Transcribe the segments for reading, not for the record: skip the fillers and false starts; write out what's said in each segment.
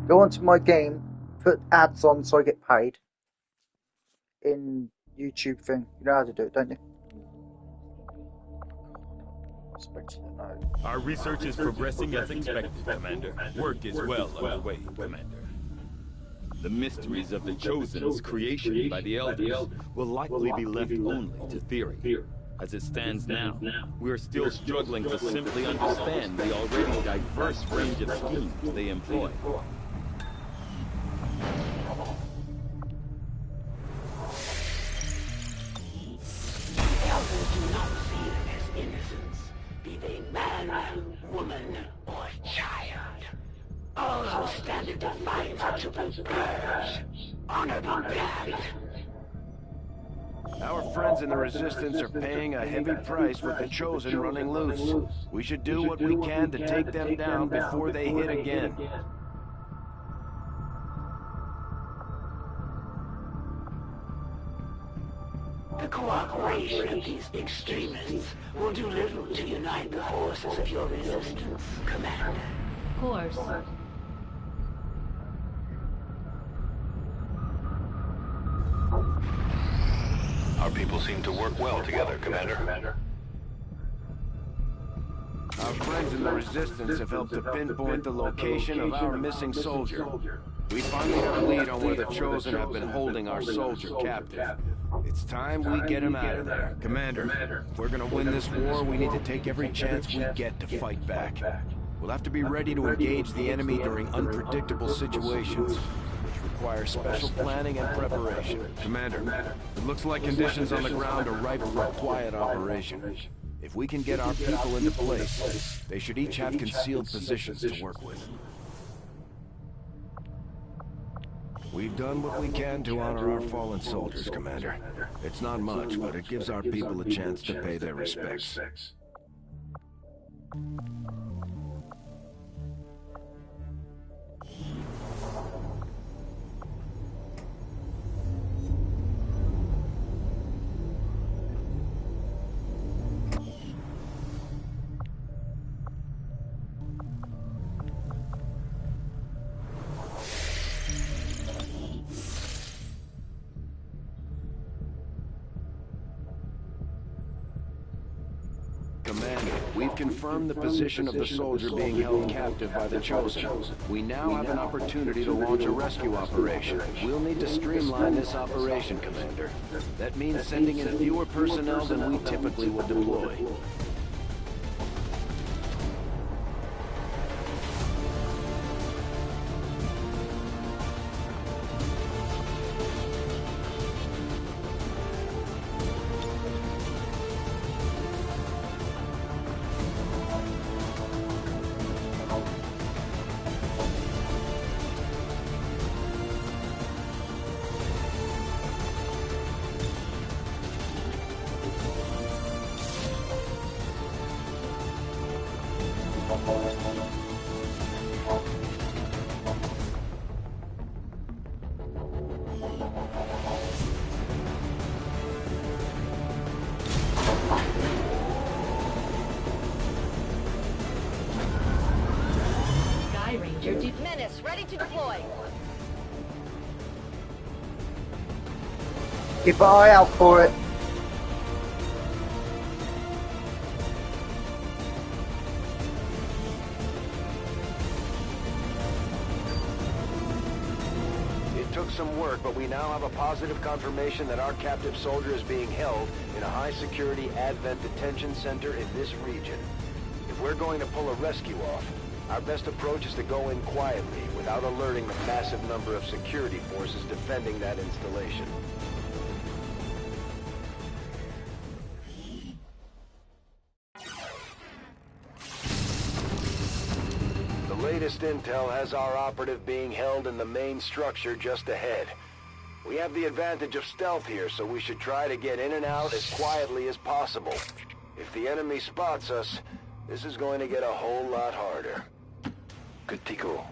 Go onto my game, put ads on so I get paid in YouTube thing. You know how to do it, don't you? Expecting a no. Our research is progressing as expected, Commander. Work is well underway, Commander. The mysteries of the Chosen's creation by the Elders will likely be left only to theory. As it stands now, we are still struggling to simply understand the already diverse range of schemes they employ. The Elders do not see them as innocents, be they man, woman, or child. All who stand in defiance are to be purged, honor be banned. Our friends in the Resistance are paying a heavy price with the Chosen running loose. We should do what we can to take them down before they hit again. The cooperation of these extremists will do little to unite the forces of your resistance, Commander. Of course. Our people seem to work well together, Commander. Our friends in the Resistance have helped to pinpoint the location of our missing soldier. We finally have a lead on where the Chosen have been holding our soldier captive. It's time we get him out of there. Commander, if we're gonna win this war, we need to take every chance we get to fight back. We'll have to be ready to engage the enemy during unpredictable situations, which require special planning and preparation. Commander, it looks like conditions on the ground are ripe for a quiet operation. If we can get our people into place, they should each have concealed positions to work with. We've done what we can to honor our fallen soldiers, Commander. It's not much, but it gives our people a chance to pay their respects. Commander, we've confirmed the position of the soldier being held captive by the Chosen. We now have an opportunity to launch a rescue operation. We'll need to streamline this operation, Commander. That means sending in fewer personnel than we typically would deploy. Menace, ready to deploy. Keep an eye out for it. It took some work, but we now have a positive confirmation that our captive soldier is being held in a high-security Advent detention center in this region. If we're going to pull a rescue off, our best approach is to go in quietly, without alerting the massive number of security forces defending that installation. The latest intel has our operative being held in the main structure just ahead. We have the advantage of stealth here, so we should try to get in and out as quietly as possible. If the enemy spots us, this is going to get a whole lot harder. Good tico.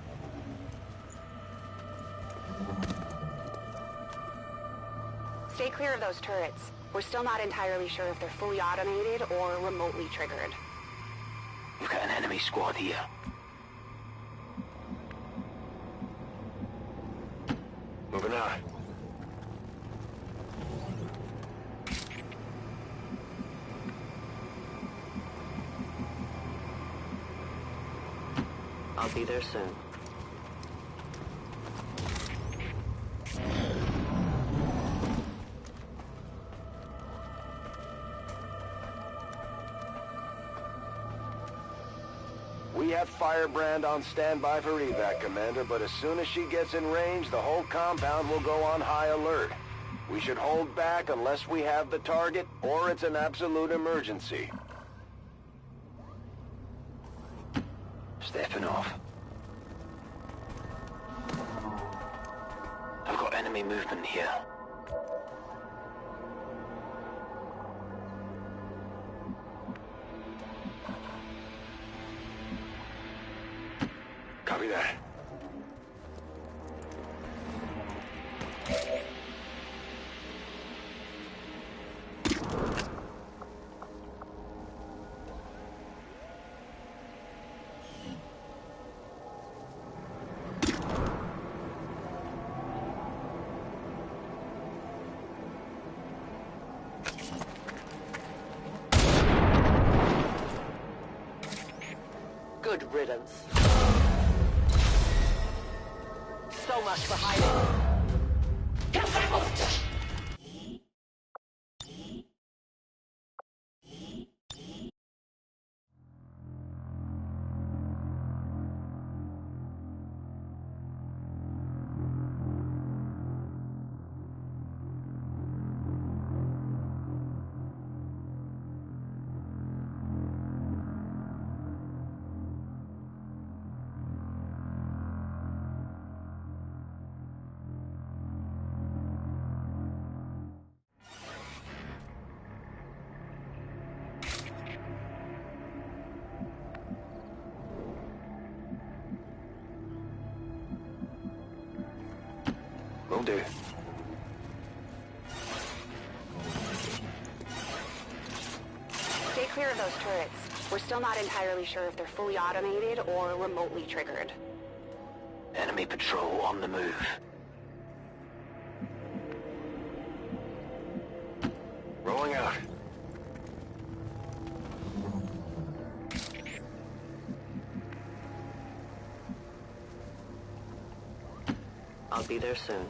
Stay clear of those turrets. We're still not entirely sure if they're fully automated or remotely triggered. We've got an enemy squad here. out. I'll be there soon. We have Firebrand on standby for evac, Commander, but as soon as she gets in range, the whole compound will go on high alert. We should hold back unless we have the target, or it's an absolute emergency. Stepping off. I've got enemy movement here. Copy that. Good riddance. So much for hiding. Will do. Stay clear of those turrets. We're still not entirely sure if they're fully automated or remotely triggered. Enemy patrol on the move. Rolling out. I'll be there soon.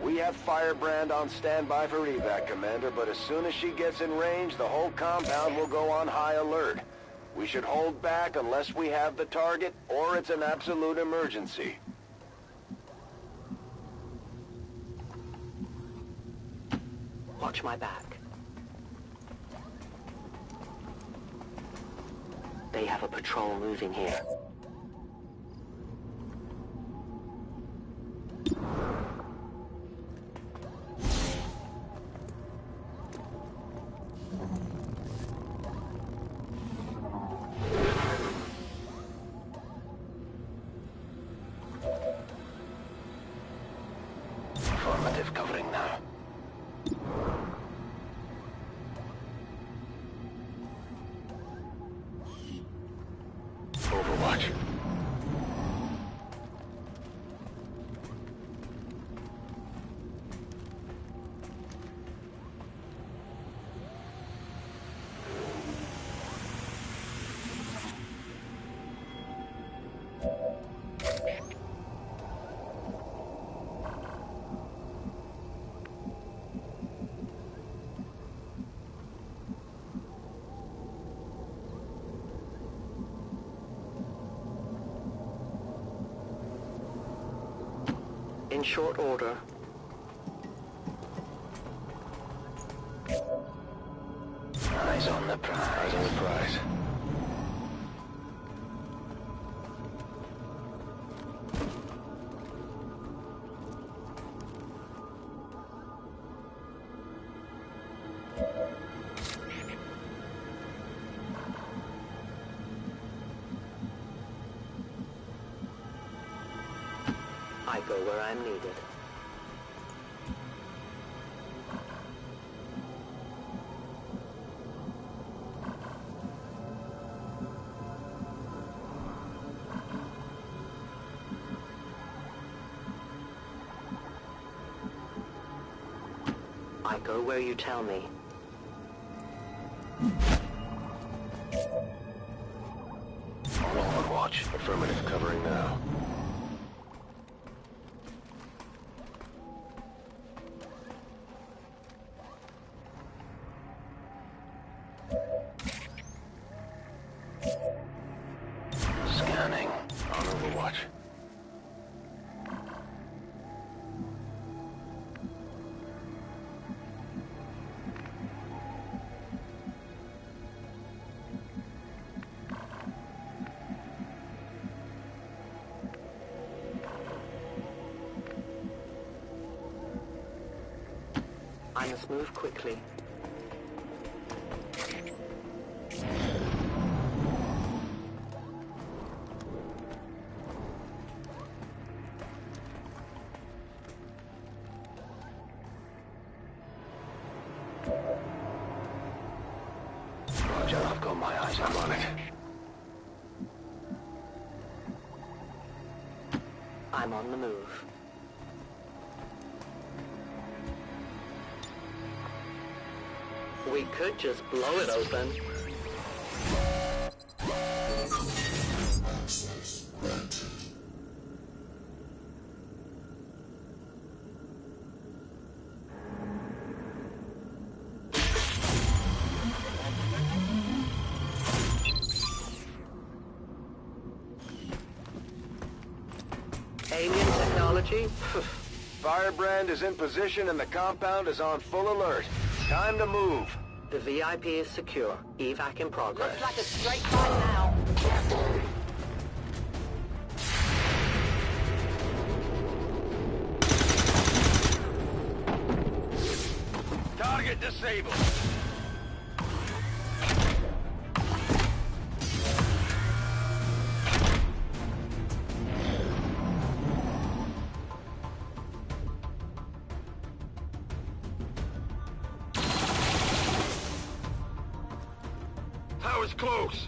We have Firebrand on standby for evac, Commander, but as soon as she gets in range, the whole compound will go on high alert. We should hold back unless we have the target, or it's an absolute emergency. Watch my back. They have a patrol moving here. Affirmative covering now. Overwatch. In short order. Eyes on the prize. Eyes on the prize. I go where I'm needed. I go where you tell me. All on watch. Affirmative, covering now. Scanning. On Overwatch. I must move quickly. Roger, I've got my eyes. I'm on it. I'm on the move. We could just blow it open. Alien technology? Firebrand is in position and the compound is on full alert. Time to move. The VIP is secure. Evac in progress. Looks like a straight fight now. Target disabled. Tower's close.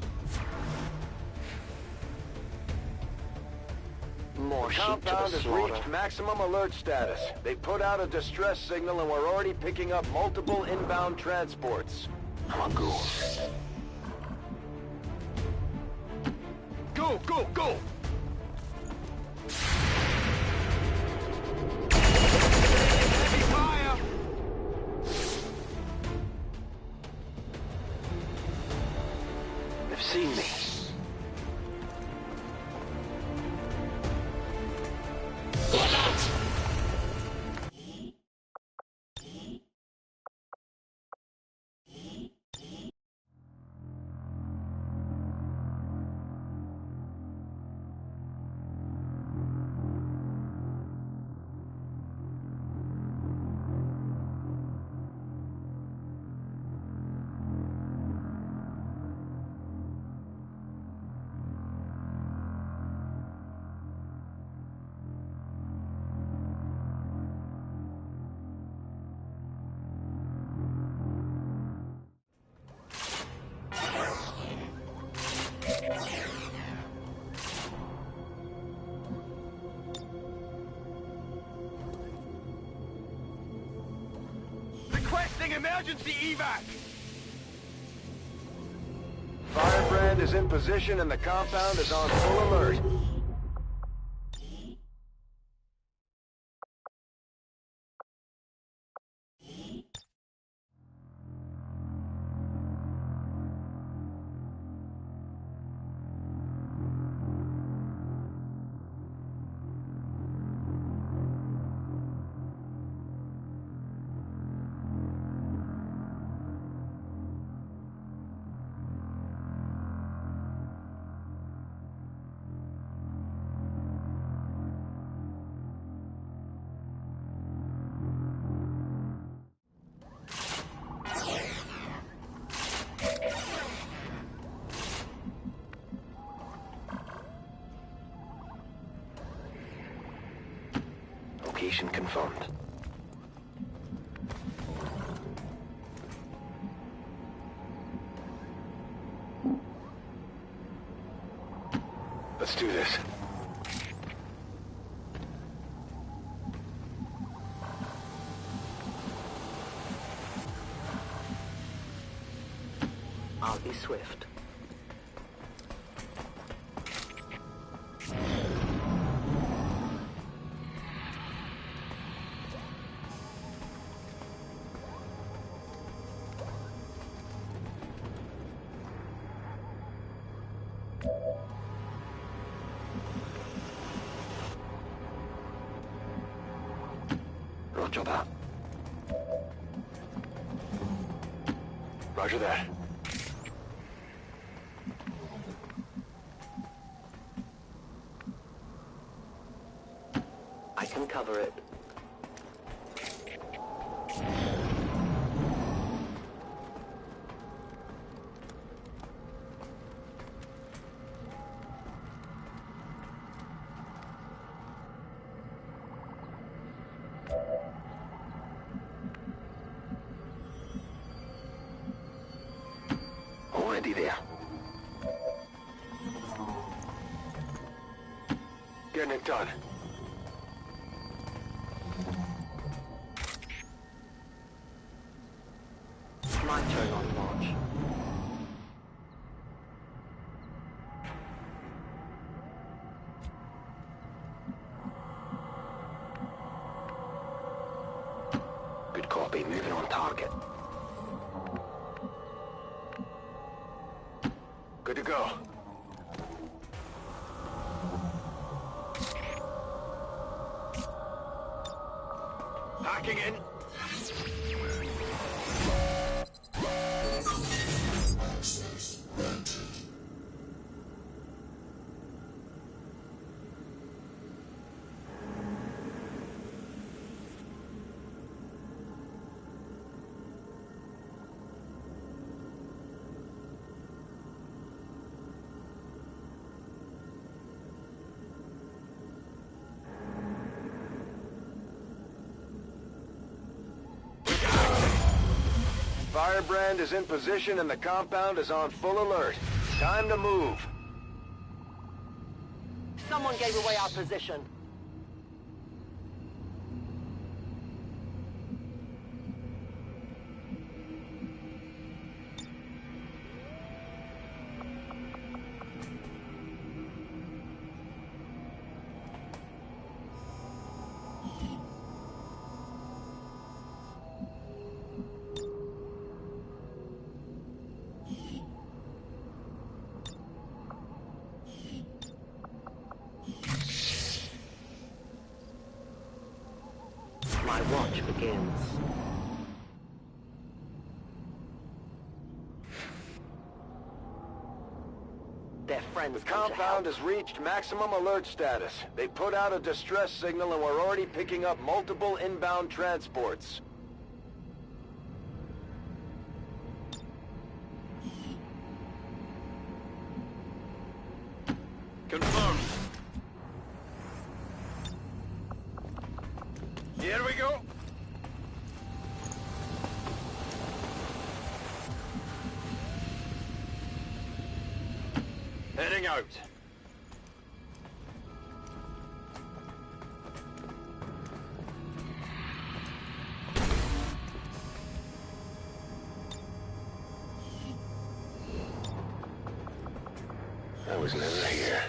More sheep to Compound the has slaughter. reached maximum alert status. They put out a distress signal and we're already picking up multiple inbound transports. I'm on go. Go, go, go! Heavy fire! They've seen me. Requesting emergency evac! Firebrand is in position and the compound is on full alert. Location confirmed. Let's do this. I'll be swift. Roger that. Roger that. I can cover it. Already there. Getting it done. My turn on launch. Good copy. Moving on target. Good to go. Hacking in. Firebrand is in position and the compound is on full alert. Time to move. Someone gave away our position. My watch begins. Their friends The come to help. compound has reached maximum alert status. They put out a distress signal and we're already picking up multiple inbound transports. Confirmed. Here we go. Heading out. I was never here.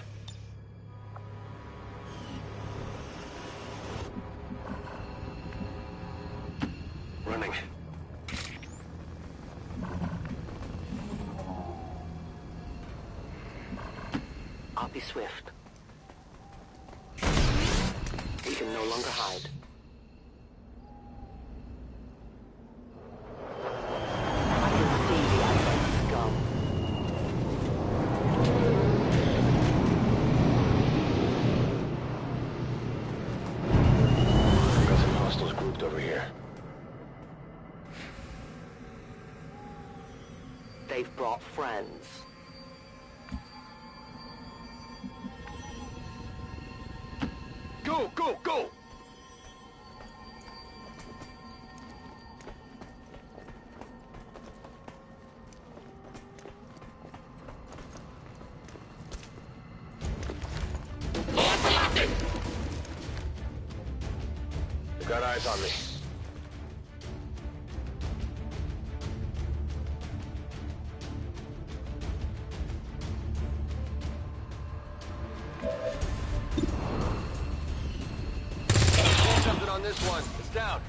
Running. I'll be swift. We can no longer hide. I can see the outside scum. Got some hostiles grouped over here. They've brought friends. Go, go, go! They've got eyes on me. this one. It's down.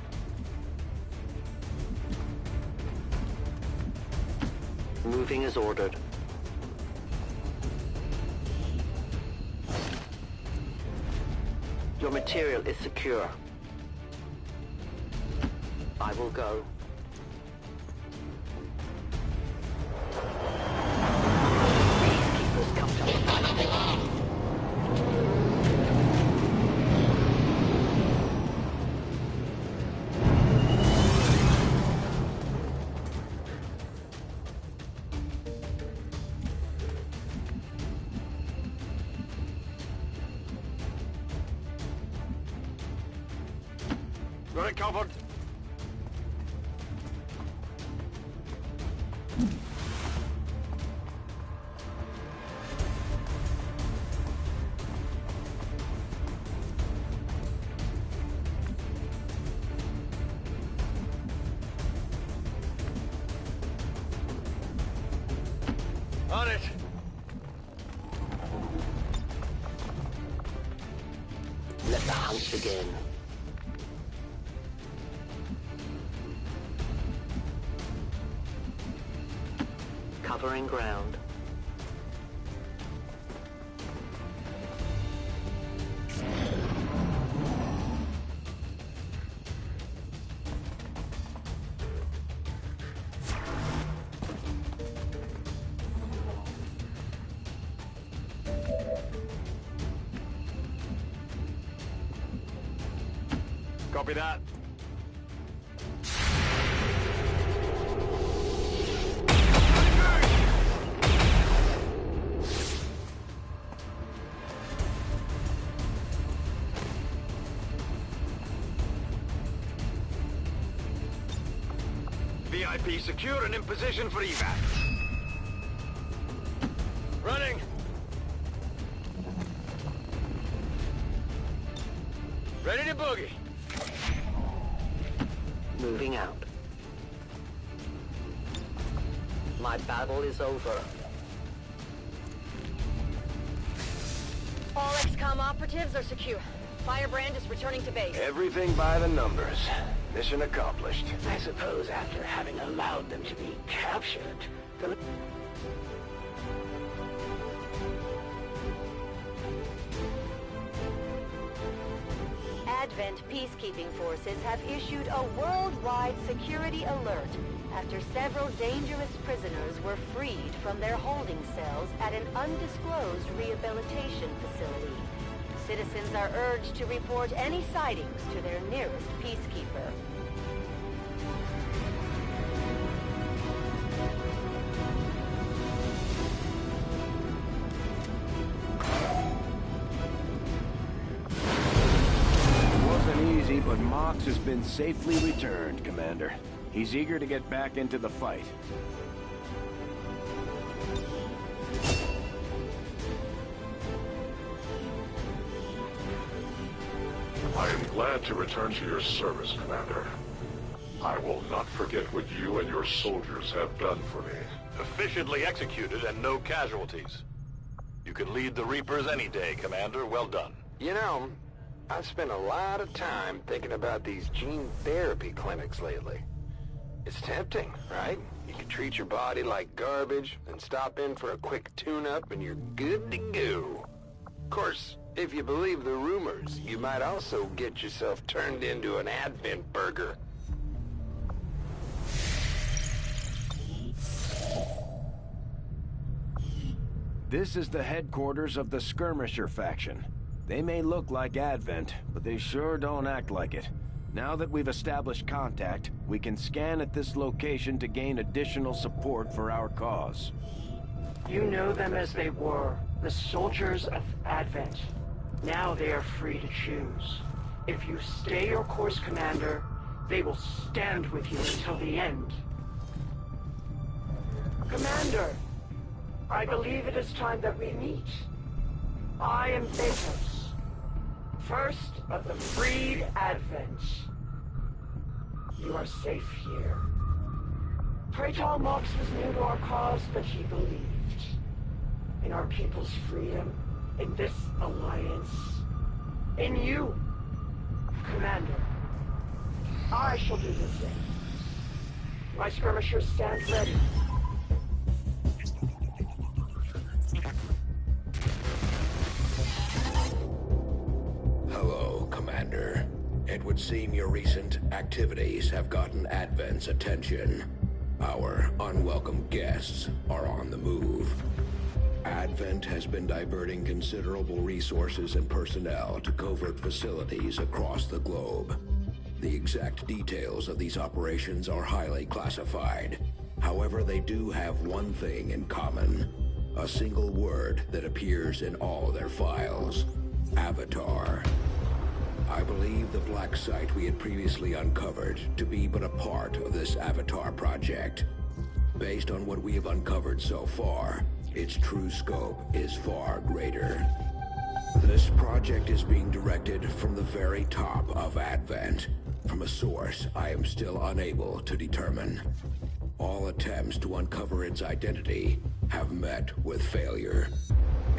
Moving as ordered. Your material is secure. I will go. Peacekeepers come to fight. Got it covered. On it. Let the hunt begin. Covering ground. Copy that. VIP secure and in position for evac. Running. Ready to boogie. Moving out. My battle is over. All Xcom operatives are secure. Firebrand is returning to base. Everything by the numbers. Mission accomplished. I suppose after having allowed them to be captured, the... Advent peacekeeping forces have issued a worldwide security alert after several dangerous prisoners were freed from their holding cells at an undisclosed rehabilitation facility. Citizens are urged to report any sightings to their nearest peacekeeper. But Mox has been safely returned, Commander. He's eager to get back into the fight. I am glad to return to your service, Commander. I will not forget what you and your soldiers have done for me. Efficiently executed and no casualties. You can lead the Reapers any day, Commander. Well done. You know, I've spent a lot of time thinking about these gene therapy clinics lately. It's tempting, right? You can treat your body like garbage, and stop in for a quick tune-up, and you're good to go. Of course, if you believe the rumors, you might also get yourself turned into an Advent burger. This is the headquarters of the Skirmisher faction. They may look like Advent, but they sure don't act like it. Now that we've established contact, we can scan at this location to gain additional support for our cause. You know them as they were, the soldiers of Advent. Now they are free to choose. If you stay your course, Commander, they will stand with you until the end. Commander, I believe it is time that we meet. I am Thetos, first of the freed Advent. You are safe here. Praetor Mox was new to our cause, but he believed in our people's freedom, in this alliance, in you, Commander. I shall do the same. My skirmishers stand ready. Hello, Commander. It would seem your recent activities have gotten Advent's attention. Our unwelcome guests are on the move. Advent has been diverting considerable resources and personnel to covert facilities across the globe. The exact details of these operations are highly classified. However, they do have one thing in common. A single word that appears in all their files. Avatar. I believe the black site we had previously uncovered to be but a part of this Avatar project. Based on what we have uncovered so far, its true scope is far greater. This project is being directed from the very top of Advent, from a source I am still unable to determine. All attempts to uncover its identity have met with failure.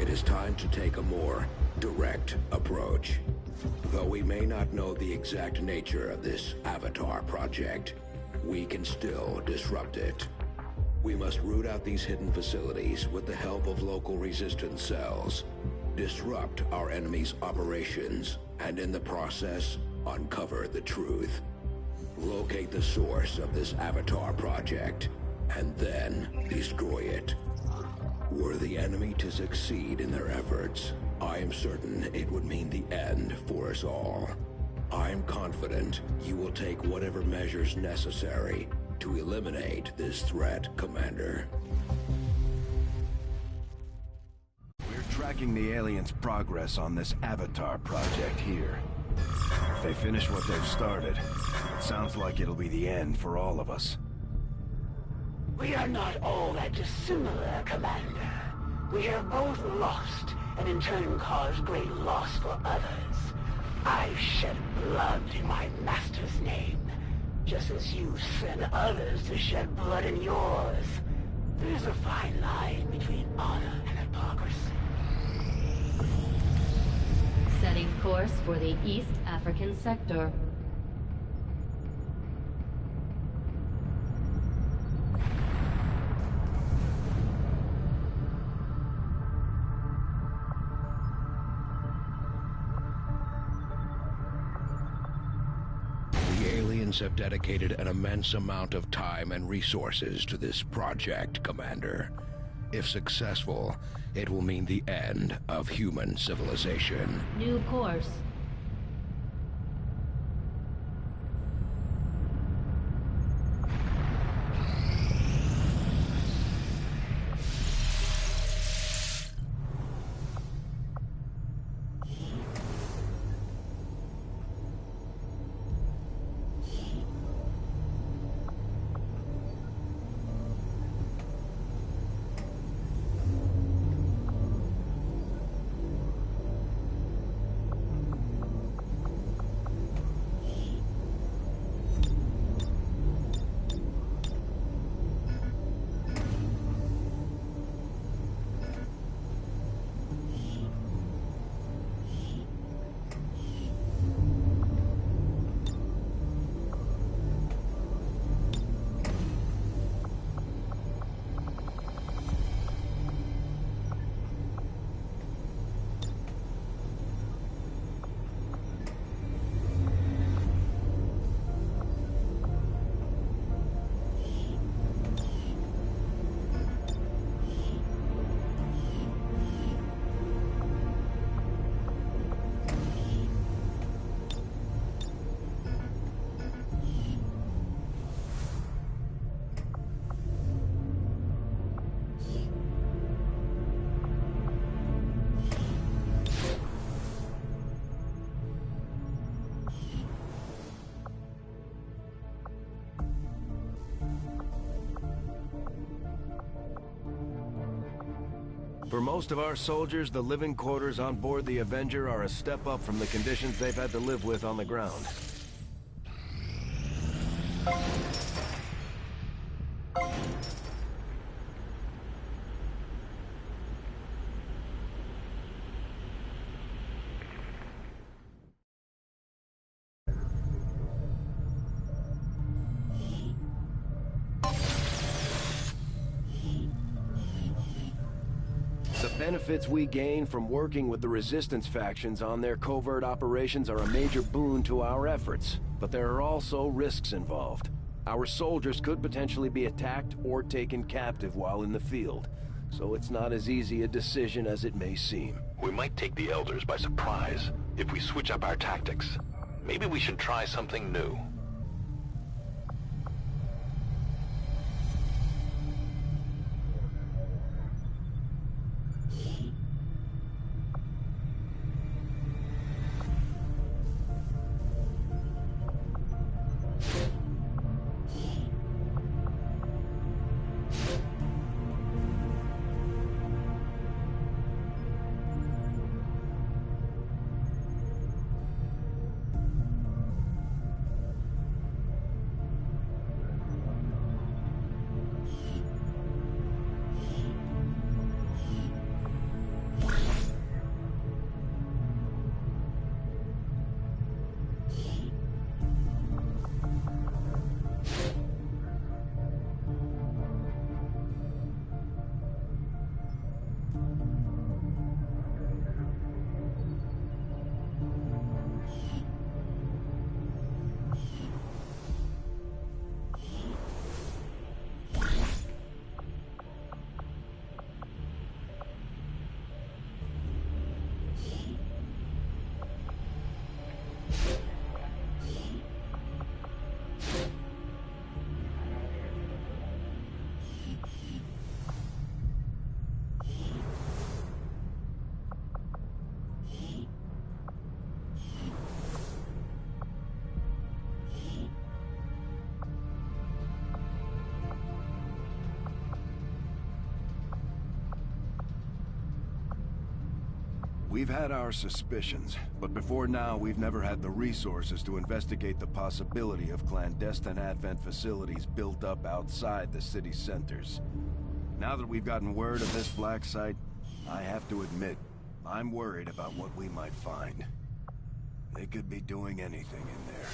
It is time to take a more direct approach. Though we may not know the exact nature of this Avatar project, we can still disrupt it. We must root out these hidden facilities with the help of local resistance cells, disrupt our enemy's operations, and in the process, uncover the truth. Locate the source of this Avatar project, and then destroy it. Were the enemy to succeed in their efforts, I am certain it would mean the end for us all. I am confident you will take whatever measures necessary to eliminate this threat, Commander. We're tracking the aliens' progress on this Avatar project here. If they finish what they've started, it sounds like it'll be the end for all of us. We are not all that dissimilar, Commander. We have both lost, and in turn caused great loss for others. I've shed blood in my master's name, just as you send others to shed blood in yours. There's a fine line between honor and hypocrisy. Setting course for the East African sector. Have dedicated an immense amount of time and resources to this project, Commander. If successful, it will mean the end of human civilization. New course. For most of our soldiers, the living quarters on board the Avenger are a step up from the conditions they've had to live with on the ground. benefits we gain from working with the Resistance factions on their covert operations are a major boon to our efforts, but there are also risks involved. Our soldiers could potentially be attacked or taken captive while in the field, so it's not as easy a decision as it may seem. We might take the Elders by surprise if we switch up our tactics. Maybe we should try something new. We've had our suspicions, but before now we've never had the resources to investigate the possibility of clandestine Advent facilities built up outside the city centers. Now that we've gotten word of this black site, I have to admit, I'm worried about what we might find. They could be doing anything in there.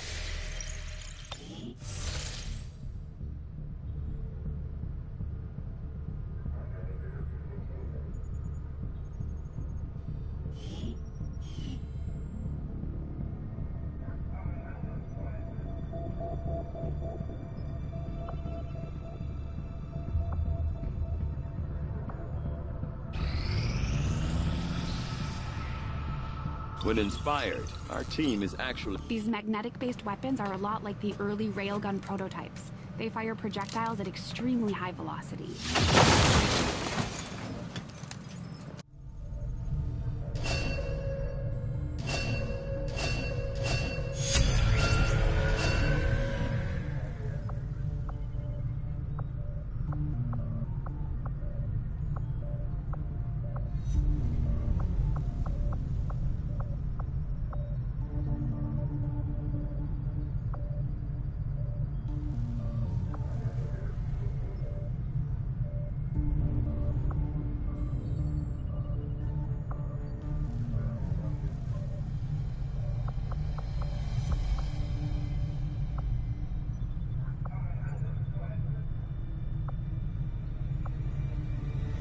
When inspired, our team is actually... These magnetic-based weapons are a lot like the early railgun prototypes. They fire projectiles at extremely high velocity.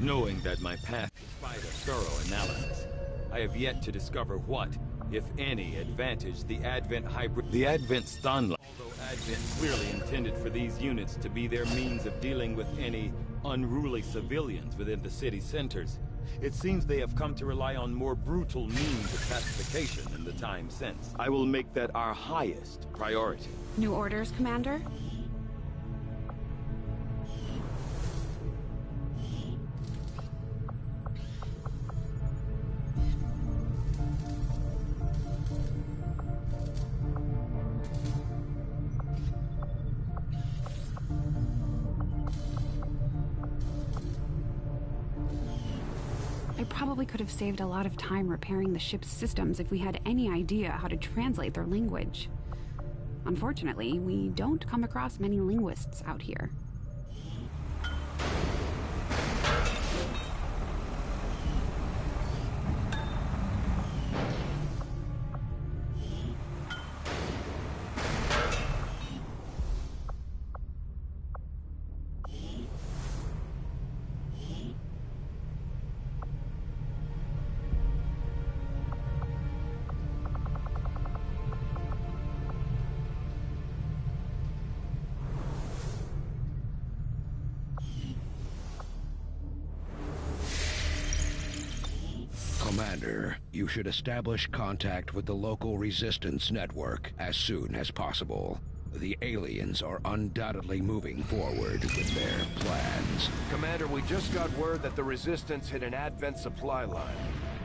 Knowing that my path, despite a thorough analysis, I have yet to discover what, if any, advantage the Advent hybrid... The Advent Stunline. Although Advent clearly intended for these units to be their means of dealing with any unruly civilians within the city centers, it seems they have come to rely on more brutal means of pacification in the time since. I will make that our highest priority. New orders, Commander? I probably could have saved a lot of time repairing the ship's systems if we had any idea how to translate their language. Unfortunately, we don't come across many linguists out here. Commander. You should establish contact with the local resistance network as soon as possible. The aliens are undoubtedly moving forward with their plans. Commander, we just got word that the Resistance hit an Advent supply line.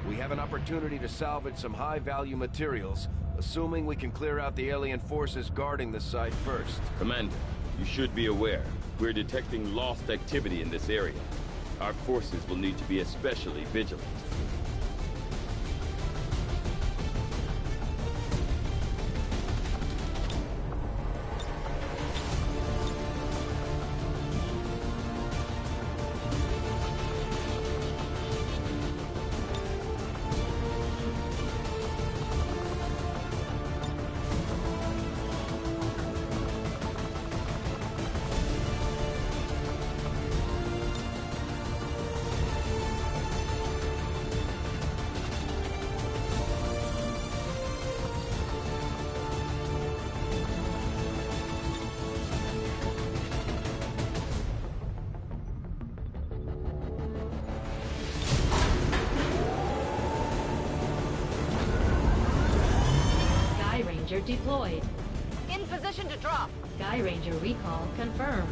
We have an opportunity to salvage some high-value materials, assuming we can clear out the alien forces guarding the site first. Commander, you should be aware. We're detecting lost activity in this area. Our forces will need to be especially vigilant. Ranger deployed. In position to drop. Sky Ranger recall confirmed.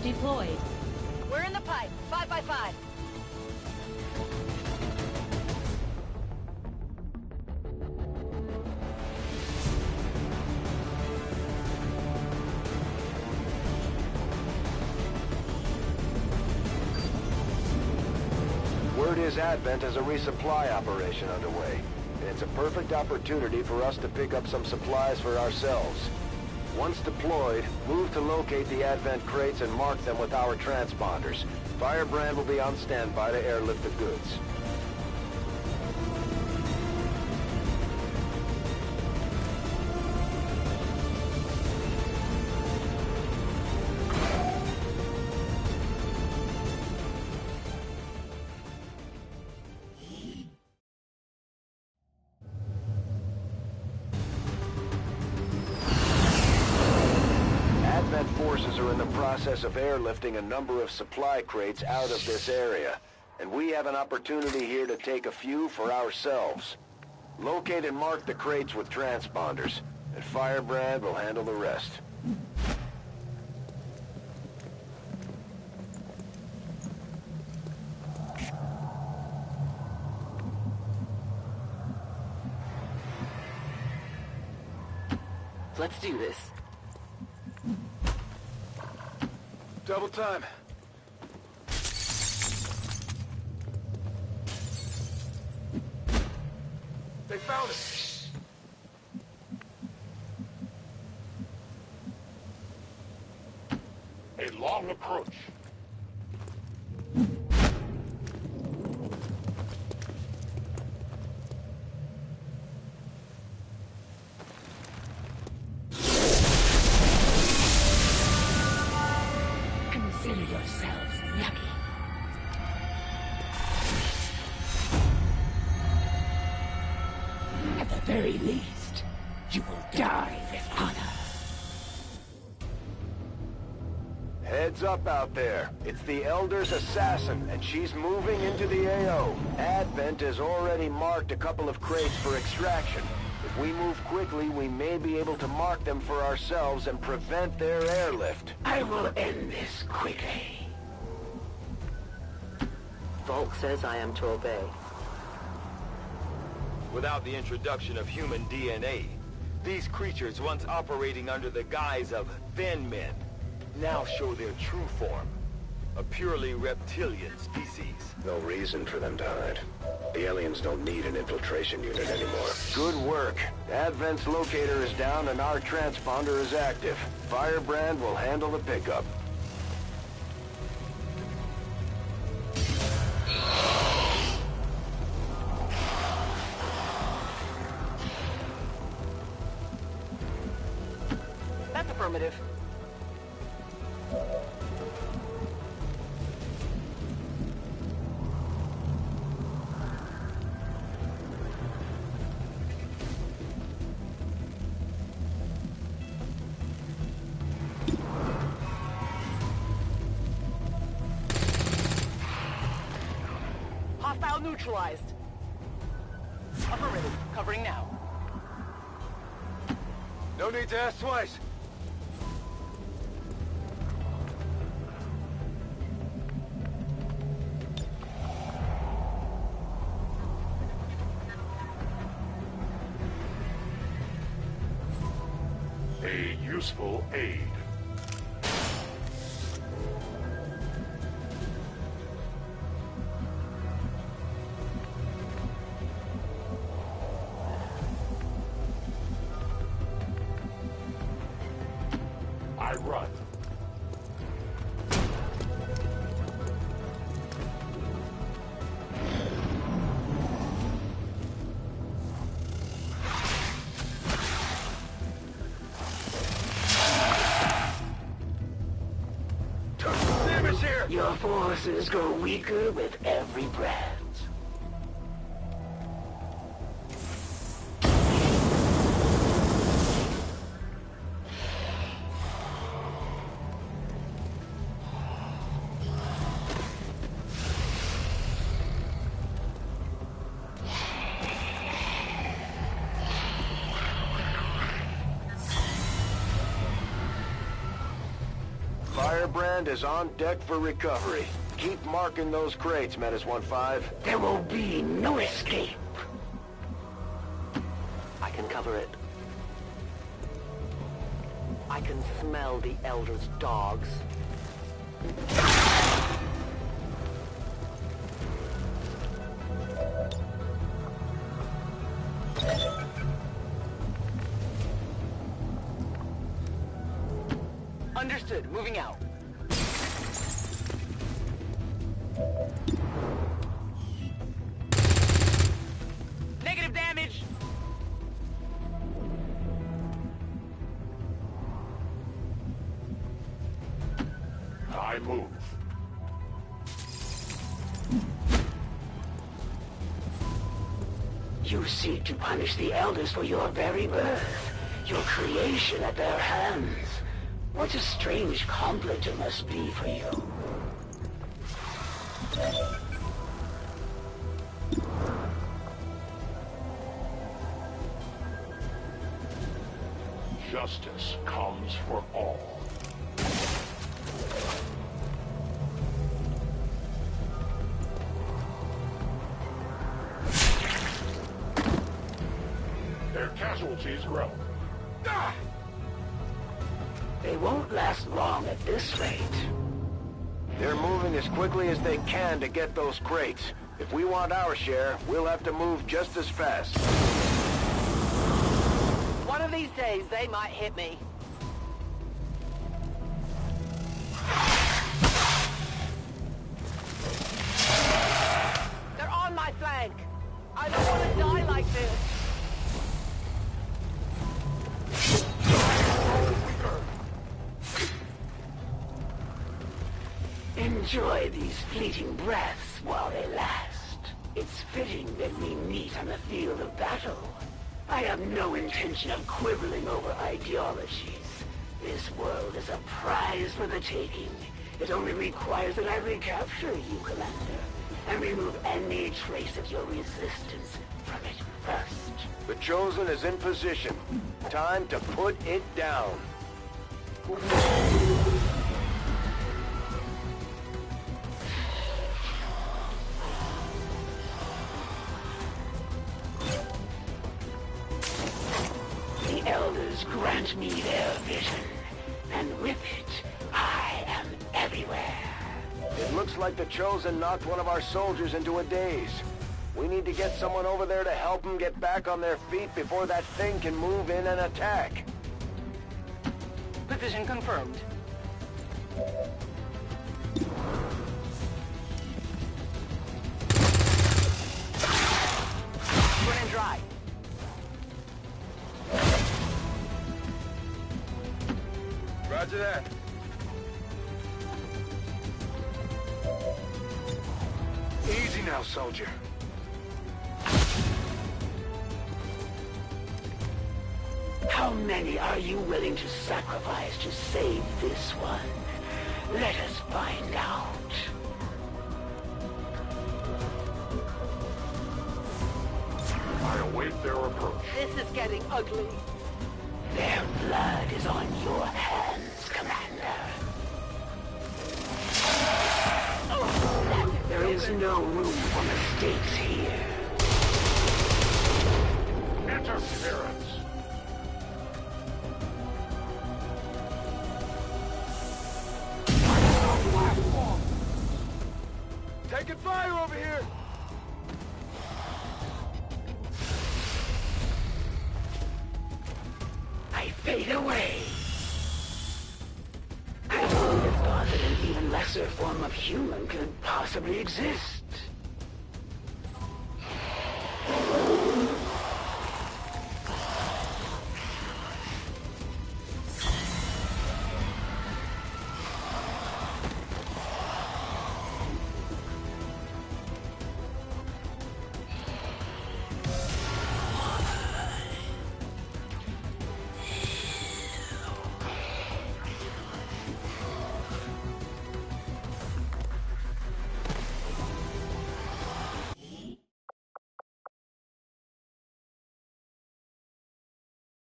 Deployed. We're in the pipe. 5 by 5. Word is Advent has a resupply operation underway. It's a perfect opportunity for us to pick up some supplies for ourselves. Once deployed, move to locate the Advent crates and mark them with our transponders. Firebrand will be on standby to airlift the goods. Forces are in the process of airlifting a number of supply crates out of this area, and we have an opportunity here to take a few for ourselves. Locate and mark the crates with transponders, and Firebrand will handle the rest. Let's do this. Double time. They found it. A long approach. Consider yourselves lucky. At the very least, you will die with honor. Heads up out there. It's the Elder's assassin, and she's moving into the AO. Advent has already marked a couple of crates for extraction. If we move quickly, we may be able to mark them for ourselves and prevent their airlift. I will end this quickly. Volk says I am to obey. Without the introduction of human DNA, these creatures once operating under the guise of thin men now show their true form. A purely reptilian species. No reason for them to hide. The aliens don't need an infiltration unit anymore. Good work. Advent's locator is down and our transponder is active. Firebrand will handle the pickup. That's affirmative. Hostile neutralized. Affirmative. Covering now. No need to ask twice. A useful aid. I run. Your forces grow weaker with every breath. Firebrand is on deck for recovery. Keep marking those crates, Menace 1-5. There will be no escape. I can cover it. I can smell the Elder's dogs. Understood. Moving out. Negative damage! I move. You seek to punish the Elders for your very birth, your creation at their hands. What a strange compliment it must be for you. Justice comes for all. Their casualties grow. Ah! They won't last long at this rate. They're moving as quickly as they can to get those crates. If we want our share, we'll have to move just as fast. One of these days, they might hit me. They're on my flank. I don't want to die like this. Enjoy these fleeting breaths while they last. It's fitting that we meet on the field of battle. I have no intention of quibbling over ideologies. This world is a prize for the taking. It only requires that I recapture you, Commander, and remove any trace of your resistance from it first. The Chosen is in position. Time to put it down. The Elders grant me their vision, and with it, I am everywhere. It looks like the Chosen knocked one of our soldiers into a daze. We need to get someone over there to help them get back on their feet before that thing can move in and attack. Position confirmed. Running dry. Roger that. Easy now, soldier. How many are you willing to sacrifice to save this one? Let us find out. I await their approach. This is getting ugly. Their blood is on your hands, Commander. There is no room for mistakes here. Interference. Taking fire over here! I fade away. I would have thought that an even lesser form of human could possibly exist.